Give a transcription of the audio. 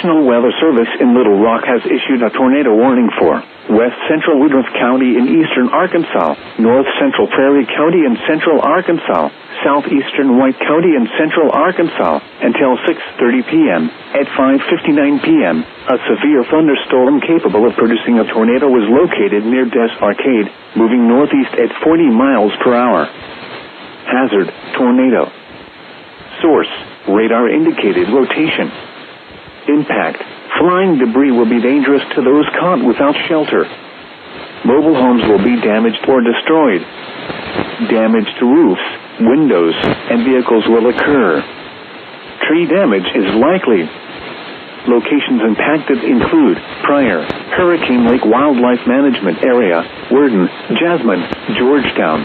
National Weather Service in Little Rock has issued a tornado warning for West Central Woodruff County in eastern Arkansas, North Central Prairie County in central Arkansas, southeastern White County in central Arkansas, until 6:30 p.m. At 5:59 p.m., a severe thunderstorm capable of producing a tornado was located near Des Arcade, moving northeast at 40 miles per hour. Hazard, tornado. Source, radar indicated rotation. Impact, flying debris will be dangerous to those caught without shelter. Mobile homes will be damaged or destroyed. Damage to roofs, windows, and vehicles will occur. Tree damage is likely. Locations impacted include Pryor, Hurricane Lake Wildlife Management Area, Worden, Jasmine, Georgetown,